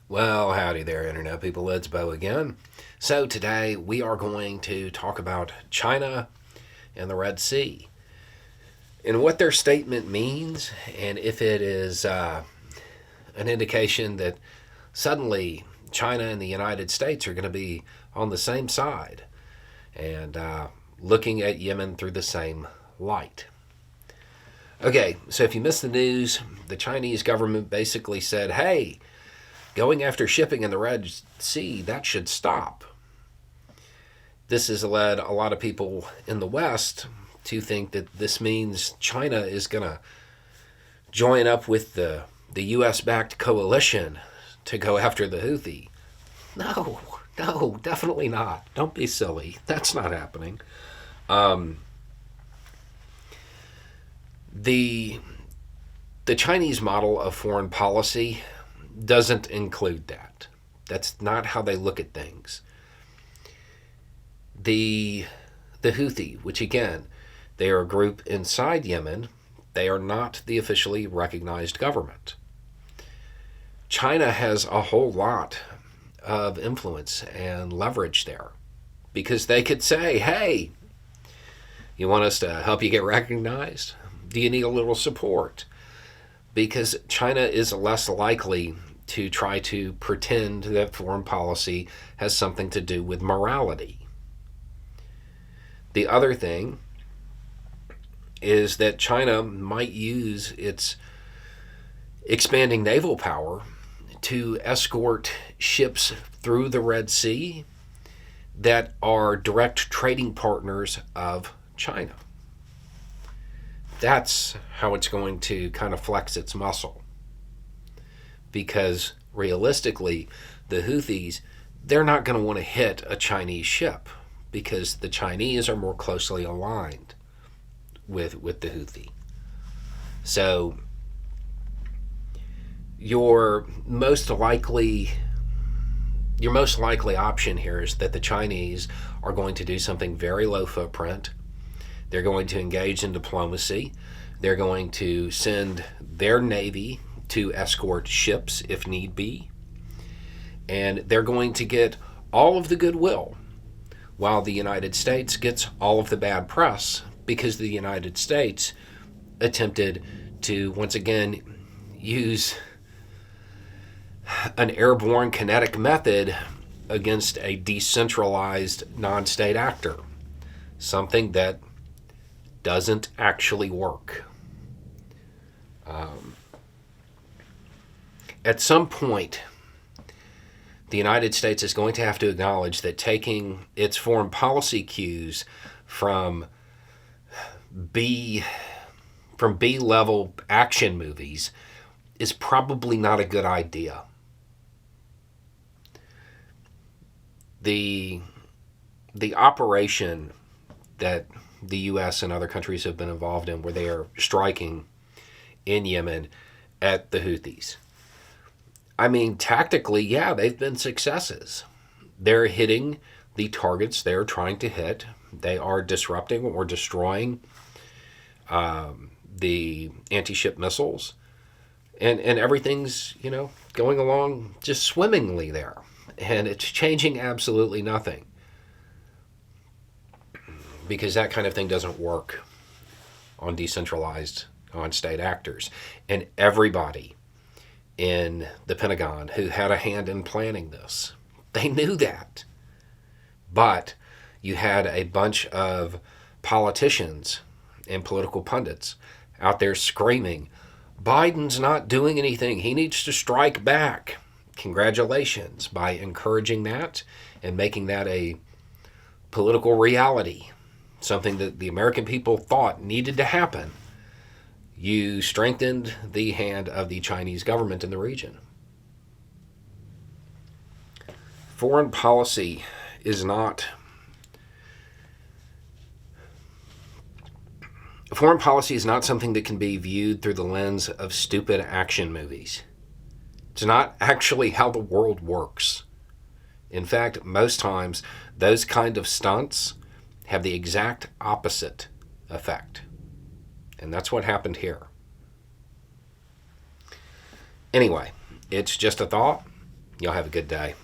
Well, howdy there, Internet people. It's Bo again. So, today we are going to talk about China and the Red Sea and what their statement means, and if it is an indication that suddenly China and the United States are going to be on the same side and looking at Yemen through the same light. Okay, so if you missed the news, the Chinese government basically said, hey, going after shipping in the Red Sea, that should stop. This has led a lot of people in the West to think that this means China is going to join up with the U.S. backed coalition to go after the Houthi. No, no, definitely not. Don't be silly. That's not happening. The the Chinese model of foreign policy doesn't include that. That's not how they look at things. The the Houthi, which again, they are a group inside Yemen, they are not the officially recognized government. China has a whole lot of influence and leverage there because they could say, hey, you want us to help you get recognized? Do you need a little support? Because China is less likely to try to pretend that foreign policy has something to do with morality. The other thing is that China might use its expanding naval power to escort ships through the Red Sea that are direct trading partners of China. That's how it's going to kind of flex its muscle. Because realistically, the Houthis, they're not going to want to hit a Chinese ship because the Chinese are more closely aligned with the Houthi. So your most likely option here is that the Chinese are going to do something very low footprint. They're going to engage in diplomacy. They're going to send their navy to escort ships if need be. And they're going to get all of the goodwill while the United States gets all of the bad press because the United States attempted to once again use an airborne kinetic method against a decentralized non-state actor, something that doesn't actually work. At some point, the United States is going to have to acknowledge that taking its foreign policy cues from B level action movies is probably not a good idea. The operation that the U.S. and other countries have been involved in, where they are striking in Yemen at the Houthis. I mean, tactically, yeah, they've been successes. They're hitting the targets they're trying to hit. They are disrupting or destroying the anti-ship missiles. And everything's, going along just swimmingly there. And it's changing absolutely nothing. Because that kind of thing doesn't work on decentralized, on state actors. And everybody in the Pentagon who had a hand in planning this, they knew that. But you had a bunch of politicians and political pundits out there screaming, Biden's not doing anything. He needs to strike back. Congratulations. By encouraging that and making that a political reality, something that the American people thought needed to happen, you strengthened the hand of the Chinese government in the region. Foreign policy is not something that can be viewed through the lens of stupid action movies. It's not actually how the world works. In fact, most times, those kind of stunts have the exact opposite effect. And that's what happened here. Anyway, it's just a thought. Y'all have a good day.